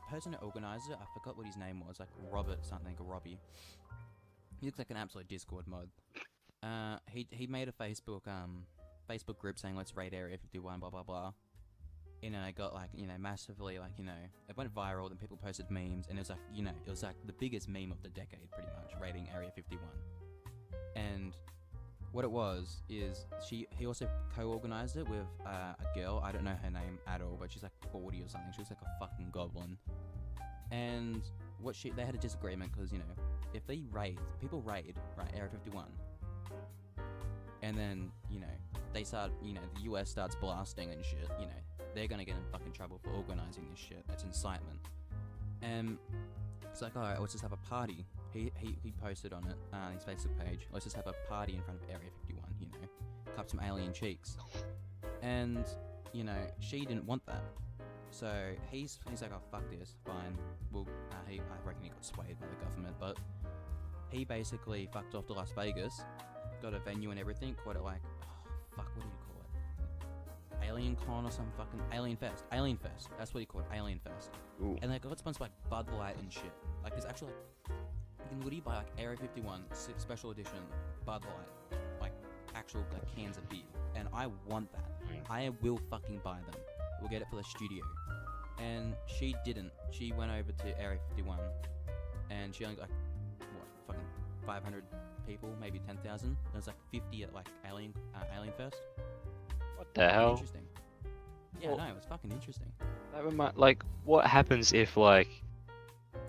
person who organised it, I forgot what his name was, like Robert something or Robbie. He looks like an absolute Discord mod. He made a Facebook group saying let's raid Area 51, blah blah blah. You know, it got like, you know, massively, like, you know, it went viral, then people posted memes, and it was like, you know, it was like the biggest meme of the decade, pretty much, raiding Area 51. And what it was is he also co-organized it with a girl. I don't know her name at all, but she's like 40 or something. She looks like a fucking goblin. And they had a disagreement because, you know, if people raid, right, Area 51, and then, you know, they start, you know, the US starts blasting and shit, you know, they're gonna get in fucking trouble for organizing this shit. That's incitement. And it's like, alright, let's just have a party. He posted on it, his Facebook page, let's just have a party in front of Area 51, you know, cup some alien cheeks. And, you know, she didn't want that. So he's like, oh, fuck this, fine. Well, I reckon he got swayed by the government, but he basically fucked off to Las Vegas, got a venue and everything, called it like, oh, fuck, what do you call it? Alien Con or some fucking Alien Fest. Alien Fest. That's what he called it, Alien Fest. Ooh. And they got sponsored by Bud Light and shit. Like, there's actually, like, you can literally buy, like, Area 51 special edition Bud Light, like, actual, like, cans of beer. And I want that. I will fucking buy them. We'll get it for the studio. And she didn't. She went over to Area 51, and she only got, like, what, fucking 500 people, maybe 10,000. There's like 50 at, like, Alien Fest. What the hell? Interesting. Yeah, no, it was fucking interesting. That like, what happens if, like,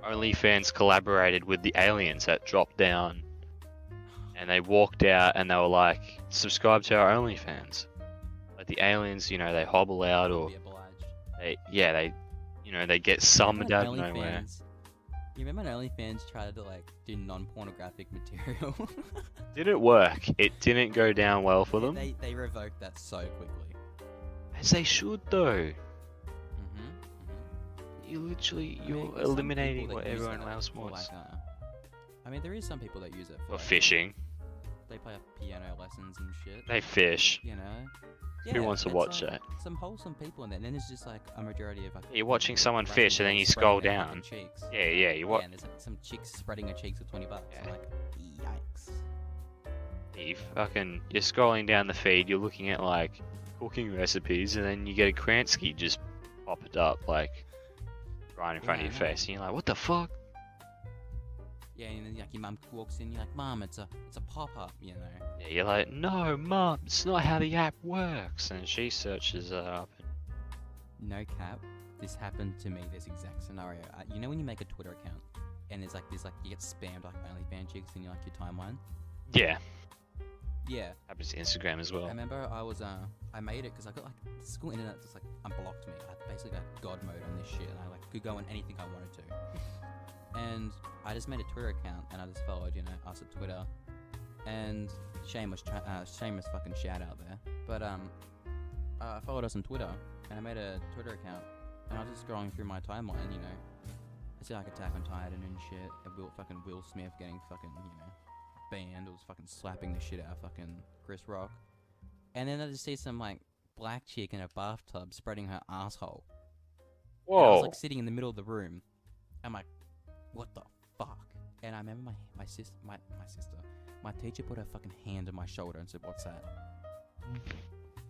OnlyFans collaborated with the aliens that dropped down, and they walked out and they were like, subscribe to our OnlyFans? Like, the aliens, you know, they hobble out, or they get summoned out of nowhere. You remember when OnlyFans tried to, like, do non-pornographic material? Did it work? It didn't go down well for them? They revoked that so quickly. As they should, though. You're eliminating what everyone else wants. Like, I mean, there is some people that use it for, For like, fishing. They play piano lessons and shit. They fish. You know? Who wants to watch like that? Some wholesome people in there, and then there's just like a majority of like. You're watching someone random fish, and then girls you spreading scroll their down. fucking cheeks. Yeah, you Yeah, watch. and there's like some chicks spreading her cheeks for $20. Yeah. I'm like, yikes. You're scrolling down the feed, you're looking at like cooking recipes, and then you get a Kransky just popped up like right in front of your face, and you're like, what the fuck? Yeah, and then like your mum walks in, you're like, Mum, it's a pop-up, you know. Yeah, you're like, no, Mum, it's not how the app works, and she searches it up. No cap, this happened to me. This exact scenario. You know when you make a Twitter account, and there's like this, like you get spammed like OnlyFans chicks in your timeline. Yeah. Yeah. Happens to Instagram as well. I remember I made it because I got like the school internet just like unblocked me. I basically got God mode on this shit, and I like could go on anything I wanted to. And I just made a Twitter account, and I just followed, you know, us at Twitter. And shameless fucking shout out there. But I followed us on Twitter, and I made a Twitter account, and I was just scrolling through my timeline, you know. I see like Attack on Titan and shit, and Will Smith getting fucking, you know, banned. It was fucking slapping the shit out of fucking Chris Rock. And then I just see some like black chick in a bathtub spreading her asshole. Whoa. And I was like sitting in the middle of the room. I'm like, what the fuck? And I remember my sister, my teacher put her fucking hand on my shoulder and said, what's that?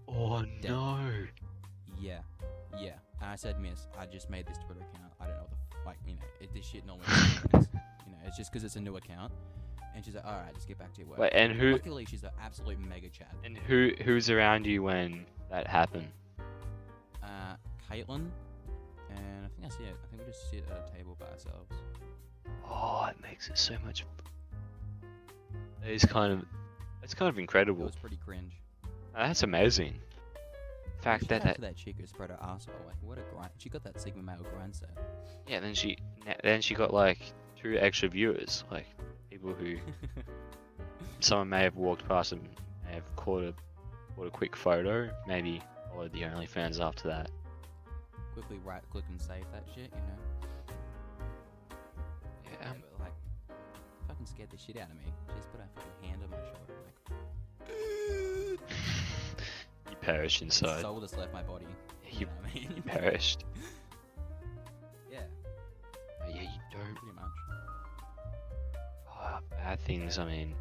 Oh Dead. no. Yeah. And I said, Miss, I just made this Twitter account. I don't know what the, you know, this shit normally happens. You know, it's just because it's a new account. And she's like, alright, just get back to your work. Wait, and who? Luckily, she's an absolute mega chat. And who's around you when that happened? Caitlin. And I think that's it. I think we just sit at a table by ourselves. Oh, it makes it so much. It's kind of It incredible. was pretty cringe. That's amazing. fact Shout out that to that chick who spread her arsehole. Like, what a grind. She got that Sigma male grind set. yeah, then she got like 2 extra viewers, like people who someone may have walked past and may have caught a quick photo, maybe followed the OnlyFans after that. Quickly right click and save that shit, you know. Yeah, But like, fucking scared the shit out of me. She just put her fucking hand on my shoulder. Like, you perished inside. soul just left my body. You, know what I mean? you perished. Yeah, Yeah, you don't. pretty much. Bad things. I mean,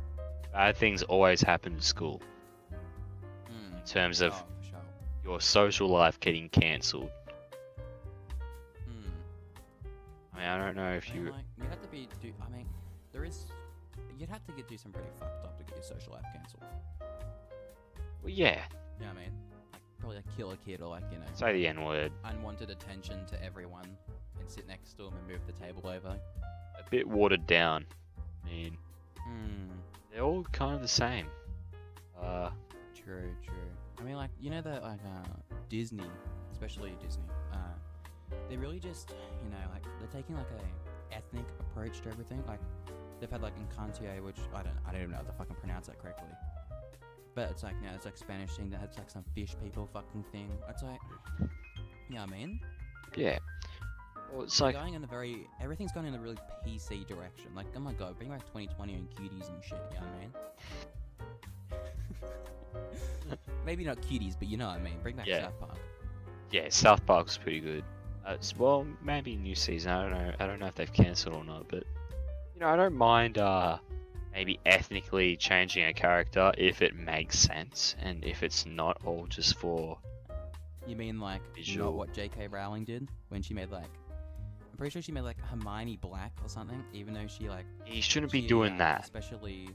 bad things always happen in school. In terms of Oh, for sure. your social life getting cancelled. Hmm. I mean, I don't know if I mean, you. like, you have to be. I mean, you'd have to do some pretty fucked up to get your social life cancelled. Well, yeah. You know what I mean? Like, probably like kill a kid or like, you know, Say the N word. unwanted attention to everyone and sit next to them and move the table over. A bit watered down. I mean, Hmm. they're all kind of the same. True. I mean, like, you know that, like, Disney, especially Disney, they really just, you know, like, they're taking, like, a ethnic approach to everything. Like, they've had, like, Encantia, which, I don't even know how to fucking pronounce that correctly. But it's like, you know, it's like Spanish thing that has, like, some fish people fucking thing. It's like, you know what I mean? Yeah. Well, it's They're like, going in everything's going in a really PC direction. Like, oh my god, bring back 2020 and cuties and shit, you know what I mean? Maybe not cuties, but you know what I mean. Bring back Yeah. South Park. yeah, South Park's pretty good. Well, maybe new season. I don't know. I don't know if they've cancelled or not, but you know, I don't mind maybe ethnically changing a character if it makes sense and if it's not all just for. You mean like Visual. not what J.K. Rowling did when she made like, I'm pretty sure she made like Hermione black or something, even though she like. You shouldn't be she, doing that. Especially,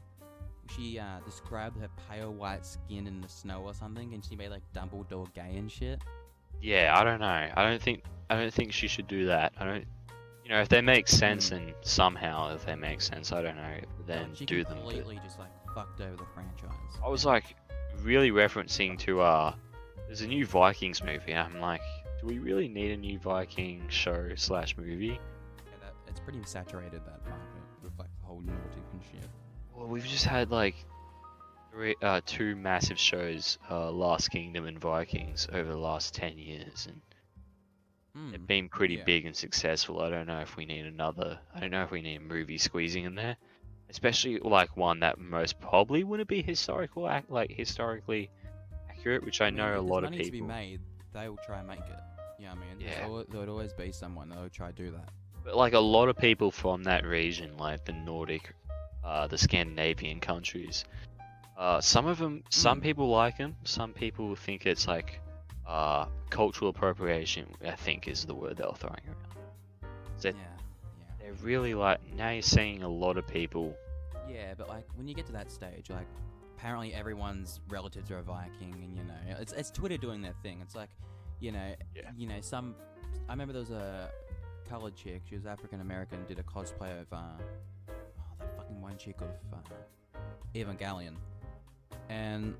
she described her pale white skin in the snow or something, and she made like Dumbledore gay and shit. Yeah, I don't know. I don't think she should do that. I don't. You know, if they make sense and somehow if they make sense, I don't know. Then She do them. But completely just like fucked over the franchise. I was like really referencing to there's a new Vikings movie. And I'm like, do we really need a new Viking show / movie? Yeah, it's pretty saturated, that market with like the whole Nordic and shit. Well, we've just had like 2 massive shows, Last Kingdom and Vikings, over the last 10 years, and they've been pretty yeah. big and successful. I don't know if we need another. I don't know if we need a movie squeezing in there, especially like one that most probably wouldn't be historically accurate, which I know a lot of money to be people. made, they will try and make it. You know what I mean? Yeah. There would always be someone that will try to do that. But like a lot of people from that region, like the Nordic, the Scandinavian countries, some people like them. Some people think it's like cultural appropriation, I think is the word they're throwing around. So Yeah. they're really like, now you're seeing a lot of people. Yeah, but like when you get to that stage, like apparently everyone's relatives are a Viking, and you know it's Twitter doing their thing. It's like, you know, Yeah. I remember there was a colored chick. She was African American. Did a cosplay of that fucking one chick of Evangelion, and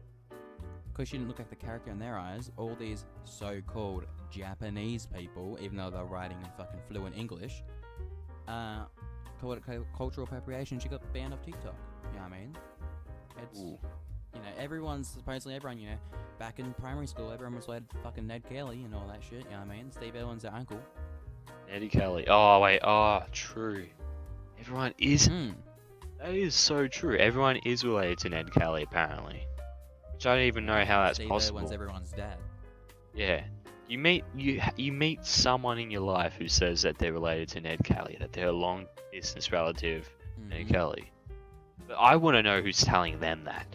because she didn't look like the character in their eyes, all these so-called Japanese people, even though they're writing in fucking fluent English, called it cultural appropriation. She got banned off TikTok. You know what I mean? It's, Ooh. you know, supposedly everyone, you know, back in primary school, everyone was related to fucking Ned Kelly and all that shit. You know what I mean? Steve Irwin's their uncle. Eddie Kelly. Oh wait. Oh, true. Everyone is. Mm. That is so true. Everyone is related to Ned Kelly apparently, which I don't even know how that's Steve possible. Irwin's everyone's dad. Yeah. You meet someone in your life who says that they're related to Ned Kelly, that they're a long distance relative of Ned Kelly. But I want to know who's telling them that.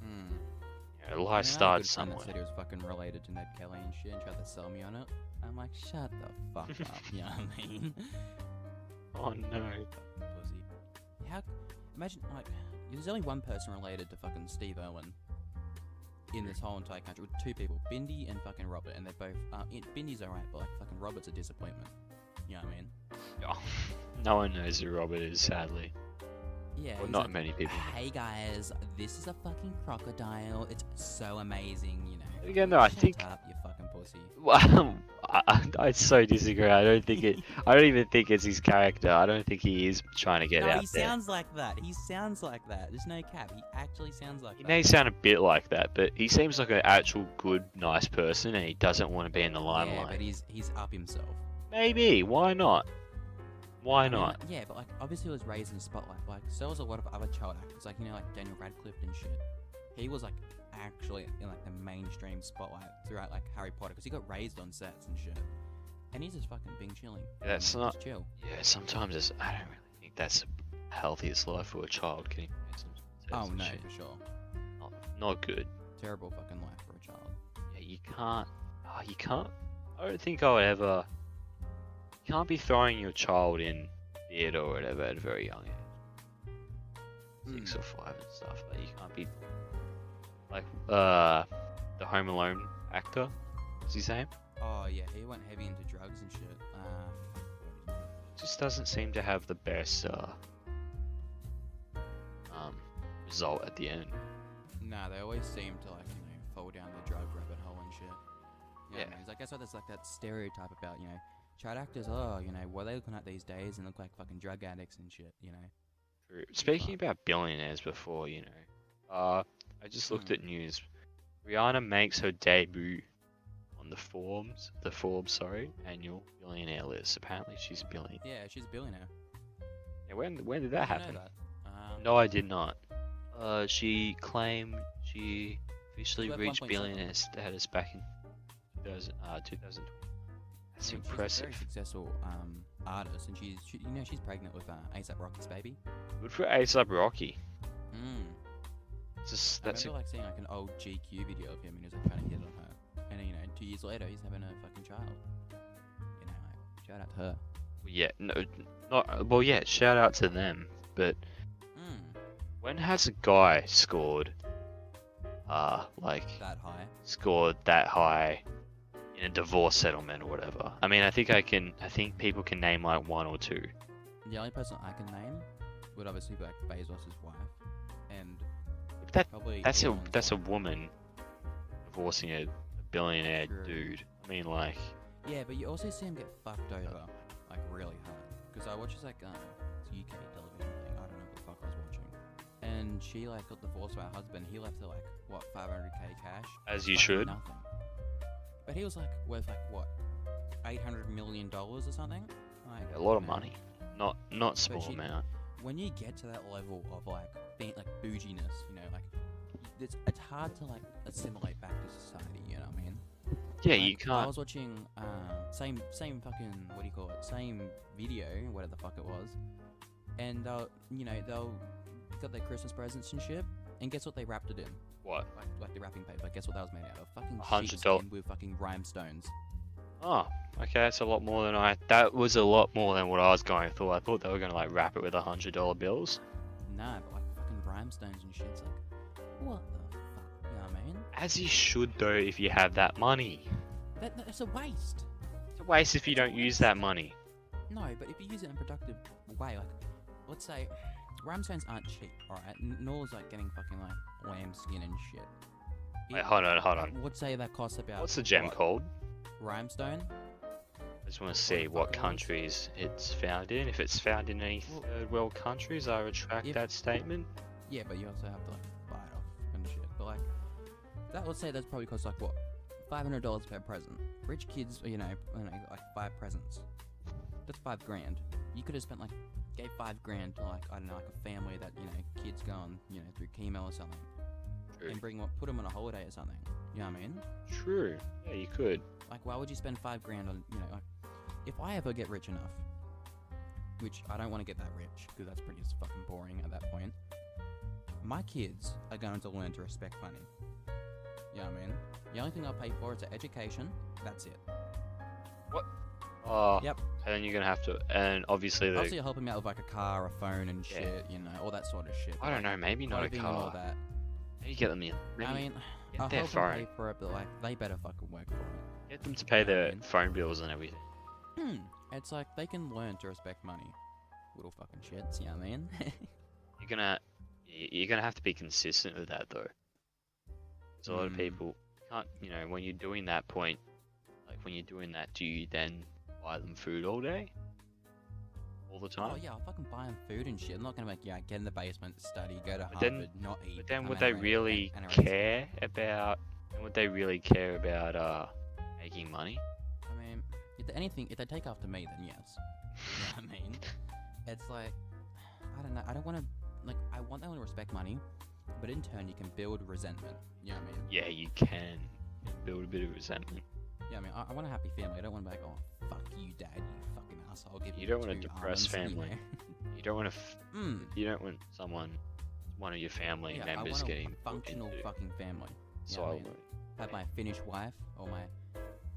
You know, life starts somewhere. Said he was fucking related to Ned Kelly and shit, and tried to sell me on it. I'm like, shut the fuck up. You know what I mean? Oh no. Pussy. Imagine, like, there's only one person related to fucking Steve Irwin in this whole entire country, with 2 people, Bindi and fucking Robert, and they're both, Bindi's alright, but like fucking Robert's a disappointment. You know what I mean? Oh, no one knows who Robert is, sadly. Yeah, Well, he's not like, many people know. hey guys, this is a fucking crocodile. It's so amazing, you know. Again, no, I Shut think. up, you fucking pussy. Well, I so disagree. I don't think it. I don't even think it's his character. I don't think he is trying to get No, out he there. sounds like that. He sounds like that. There's no cap. He actually sounds like He that. may sound a bit like that, but he seems like an actual good, nice person, and he doesn't want to be in the Yeah, limelight. but he's up himself. Maybe. Why not? Why I mean, not? like, yeah, but like obviously he was raised in the spotlight. Like so was a lot of other child actors, like you know, like Daniel Radcliffe and shit. He was like actually in like the mainstream spotlight throughout like Harry Potter because he got raised on sets and shit. And he's just fucking being chilling. That's you know, not. just chill. Yeah, sometimes I don't really think that's the healthiest life for a child. Getting raised on sets Oh and no, shit. for sure. Not good. Terrible fucking life for a child. Yeah, you can't. Oh, you can't. I don't think I would ever. You can't be throwing your child in theatre or whatever at a very young age. 6 or 5 and stuff. But you can't be like the Home Alone actor. What's his name? Oh yeah, he went heavy into drugs and shit. Just doesn't seem to have the best result at the end. Nah, they always seem to like you know fall down the drug rabbit hole and shit. You know Yeah. what I mean? It's like that's why there's like that stereotype about you know child actors. Oh, you know what are they looking at these days and look like fucking drug addicts and shit. You know. True. Speaking about billionaires before, I just looked at news. Rihanna makes her debut on the Forbes annual billionaire list. Apparently, she's a billionaire. Yeah, she's a billionaire. Yeah, when did that Did you happen? know that? No, I did not. She claimed she officially worth reached 1.7. billionaire status back in 2020. That's I mean, impressive. She's a very successful artist, and she's pregnant with ASAP Rocky's baby. Good for ASAP Rocky. I That's remember like seeing like an old GQ video of him, and he was like trying to hit on her, and you know 2 years later he's having a fucking child. You know, like, shout out to her. yeah, no, not well. Yeah, shout out to them. But when has a guy scored, like That high. scored that high in a divorce settlement or whatever? I mean, I think people can name like 1 or 2. The only person I can name would obviously be like Bezos' wife, and probably That's Elon's a wife. woman divorcing a billionaire True. dude. I mean, like, Yeah, but you also see him get fucked over, like really hard. Because I watch this like it's a UK television thing. I don't know what the fuck I was watching. And she like got divorced by her husband. He left her like what 500k cash. as you Fucking should. Nothing. But he was like worth like what 800 million dollars or something. Like A lot of you know, money, not small she- amount. When you get to that level of like being like bouginess, you know, like it's hard to like assimilate back to society. You know what I mean? Yeah, Like, you I can't. was watching same fucking what do you call it? Same video, whatever the fuck it was, and they'll got their Christmas presents and shit, and guess what they wrapped it in? What? Like the wrapping paper. Guess what that was made out of? Fucking $100. sheepskin with fucking rhinestones. Oh, okay, that's a lot more than That was a lot more than what I was going for. I thought they were gonna like wrap it with $100 bills. Nah, but like fucking rhinestones and shit. It's like, what the fuck? You know what I mean? As you should though, if you have that money. That's a waste. It's a waste if you don't use that money. No, but if you use it in a productive way, like, let's say, rhinestones aren't cheap, alright? Nor is like getting fucking like lamb skin and shit. Wait, hold on. Let's say that costs about. What's the gem what, called? Rhymestone? I just want to see the what fuck it was? countries it's found in. If it's found in any Well, third world countries, I retract if- that statement. Yeah, but you also have to like buy it off and shit. But like, that let's say that's probably costs like what, $500 per present. Rich kids, like 5 presents. That's $5,000. You could have spent like, gave $5,000 to like I don't know, like a family that kids go on through chemo or something, True. and put them on a holiday or something. You know what I mean? True. Yeah, you could. Like, why would you spend $5,000 on like, if I ever get rich enough, which I don't want to get that rich because that's pretty fucking boring at that point. My kids are going to learn to respect money. You know what I mean? The only thing I'll pay for is an education. That's it. Oh. Yep. And then you're gonna have to, and obviously the. Obviously, I'll help them out with like a car, a phone, and Yeah. shit. All that sort of shit. I don't know. Maybe not a clothing and all car. that. Maybe get them in. I mean, get I'll their help them phone. pay for it, but like, they better fucking work for it. Get them to pay Yeah, their man. phone bills and everything. It's like they can learn to respect money. Little fucking shits, you know what I mean? You're you're gonna have to be consistent with that though. There's a lot of Mm. people can't, when you're doing that point, like when you're doing that, do you then buy them food all day, all the time? Oh yeah, I'll fucking buy them food and shit. I'm not gonna like, yeah, get in the basement, study, go to But then- Harvard, not eat. But then become would they anorexic- really anorexic. care about? Would they really care about making money? I mean, if they take after me, then yes. You know what I mean? It's like, I don't know. I don't want to, like, I want them to respect money, but in turn, you can build resentment. You know what I mean? Yeah, you can build a bit of resentment. Yeah, I mean, I want a happy family. I don't want to be like, oh, fuck you, dad, you fucking asshole. Give You me don't want a 2 depressed almonds, family. You know? You don't want Mm. You don't want one of your family Yeah, I members want getting a functional put into fucking family. so Yeah, I I mean, would. have my Finnish wife or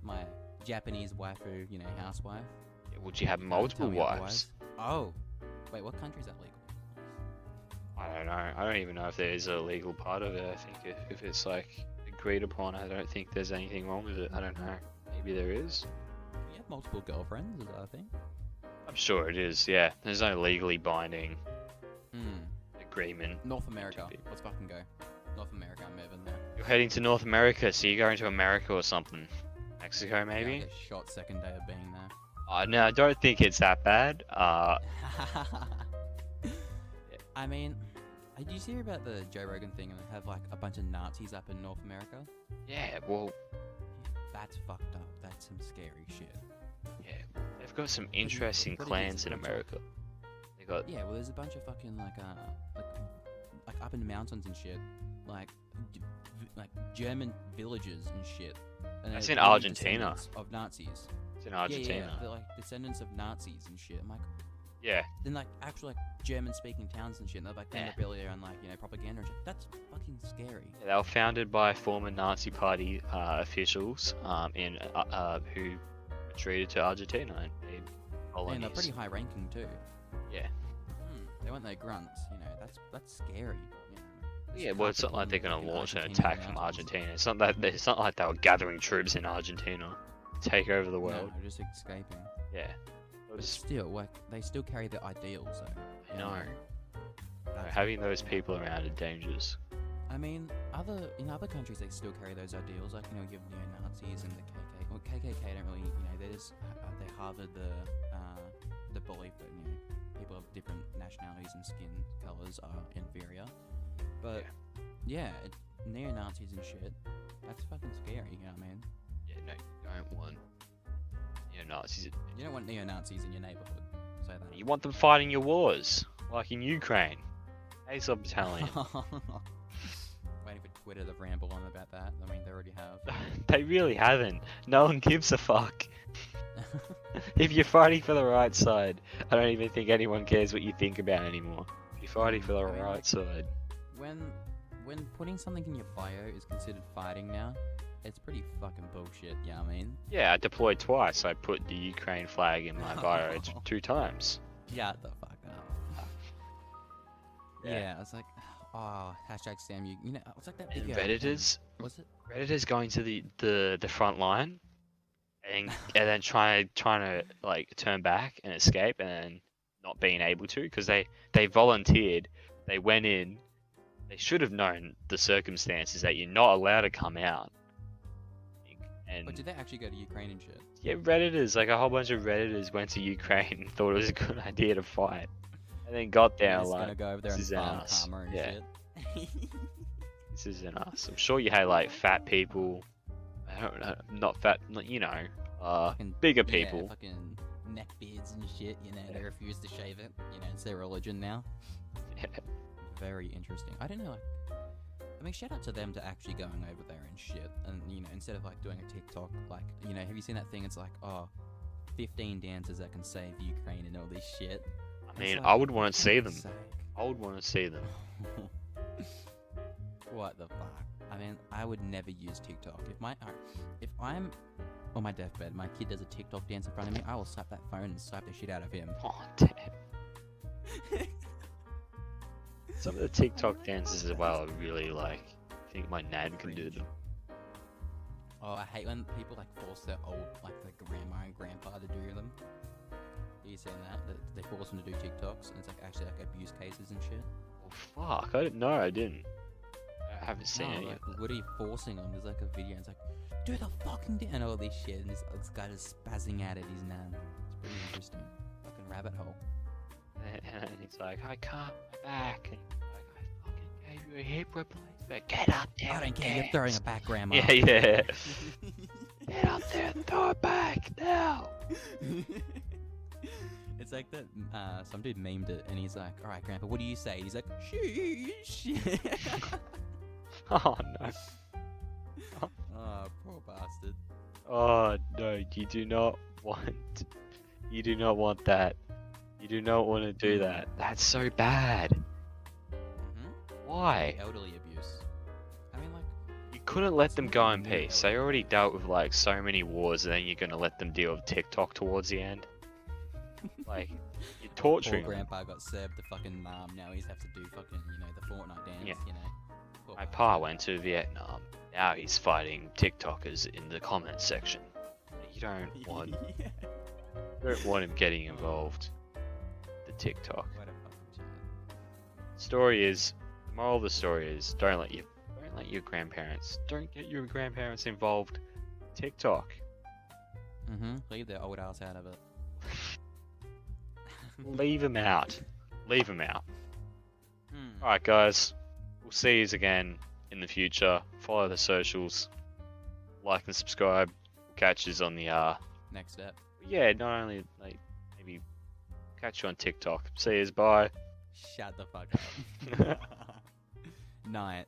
my Japanese waifu, you know, housewife. Yeah, would you have Tell multiple me wives? otherwise. Oh, wait, what country is that legal? I don't know. I don't even know if there's a legal part of it. I think if it's like agreed upon, I don't think there's anything wrong with it. I don't know. Maybe there is. Do you have multiple girlfriends? Is that a thing? I'm sure it is. Yeah. There's no legally binding Hmm. agreement. North America. be. Let's fucking go. North America, I'm moving there. You're heading to North America, so you're going to America or something. Mexico, Yeah, I'll maybe? get shot second day of being there. No, I don't think it's that bad. I mean, did you hear about the Joe Rogan thing and they have like a bunch of Nazis up in North America? Yeah, well, That's fucked up. That's some scary shit. yeah, they've got some interesting what it is, clans in it's America. They got Yeah, well, there's a bunch of fucking like up in the mountains and shit, like like German villages and shit. And That's they're in really Argentina. descendants of Nazis. it's in Yeah, Argentina. yeah, they're like descendants of Nazis and shit. I'm like, Yeah, then like actual like German-speaking towns and shit. And they're like Yeah. memorabilia and like propaganda and shit. That's fucking scary. they were founded by former Nazi Party officials who retreated to Argentina and made colonies. And they're pretty high-ranking too. Yeah. They weren't their grunts. That's scary. Yeah, well, it's not like they're gonna launch an Argentina attack from mountains. Argentina. It's not like they were gathering troops in Argentina to take over the world. No, just escaping. Yeah. It But was, still, like they still carry their ideals. Though. I know. That's Having those people around are dangerous. I mean, in other countries they still carry those ideals, like you have neo-Nazis and the KKK. Well, KKK don't really, they just they harbour the belief that people of different nationalities and skin colors are inferior. But yeah, neo-Nazis and shit, that's fucking scary. You know what I mean? Yeah, no, you don't want Nazis. You don't want neo-Nazis in your neighborhood. Say that. You want them fighting your wars, like in Ukraine. Azov Battalion. Waiting for Twitter to ramble on about that. I mean, they already have. They really haven't. No one gives a fuck. If you're fighting for the right side, I don't even think anyone cares what you think about anymore. If you're fighting for the I mean, right like- side. When putting something in your bio is considered fighting now, it's pretty fucking bullshit. Yeah, I mean. Yeah, I deployed twice. I put the Ukraine flag in my bio 2 times. Yeah, the fuck up. Yeah, it's like, oh, hashtag Sam. It's like that And video. Redditors, Was it? Redditors going to the front line, and then trying to like turn back and escape, and then not being able to because they volunteered. They went in. They should have known the circumstances that you're not allowed to come out. And But did they actually go to Ukraine and shit? yeah, Redditors, like a whole bunch of Redditors went to Ukraine and thought it was a good idea to fight. And then got there Just like, gonna go over there this and is farm us. karma and Yeah. shit. this isn't us. I'm sure you had like fat people, I don't know, not fat, Fucking- bigger Yeah, people. fucking neck beards and shit. They refuse to shave it. It's their religion now. Yeah. Very interesting. I don't know. I mean, shout out to them to actually going over there and shit. And instead of like doing a TikTok, like have you seen that thing? It's like 15 dances that can save Ukraine and all this shit. I mean, It's I like, would want to see them. fuck's sake. I would want to see them. What the fuck? I mean, I would never use TikTok. If I'm on my deathbed, my kid does a TikTok dance in front of me, I will slap that phone and slap the shit out of him. Oh damn. Some of the TikTok dances as well are really like. I think my nan can do them. Oh, I hate when people like force their their grandma and grandpa to do them. Are you saying that they force them to do TikToks and it's like actually like abuse cases and shit? Well, fuck, I didn't know. I didn't. I haven't seen No, any. like, what are you forcing on? There's like a video, and it's like, do the fucking and all this shit, and this guy is spazzing out at his nan. It's pretty interesting. Fucking rabbit hole. And he's like, I can't, my back. And he's like, I fucking gave you a hip replacement. Get up there. I don't and care. You're dance." throwing it back, grandma. Yeah, yeah. Get up there and throw it back now. It's like that. Some dude memed it, and he's like, "All right, grandpa, what do you say?" He's like, "Sheesh." Oh no. Oh, poor bastard. Oh no, you do not want. You do not want that. You do not want to do that. That's so bad. Why? Elderly abuse. I mean, like, You couldn't let them go in Something new peace. about They already dealt with like so many wars, and then you're gonna let them deal with TikTok towards the end. Like, you're poor torturing them. grandpa got served the fucking now he's have to do fucking, the Fortnite dance, Yeah. Poor My bastard. pa went to Vietnam. Now he's fighting TikTokers in the comments section. You don't want, Yeah. you don't want him getting involved. The TikTok. What a fucking chat. Story is, the moral of the story is, don't let your grandparents, don't get your grandparents involved. TikTok. Leave their old ass out of it. Leave them out. Leave them out. Hmm. Alright guys, we'll see you again in the future. Follow the socials. Like and subscribe. Catch us on the Next step. yeah, not only like maybe catch you on TikTok. See you, bye. Shut the fuck up. Night.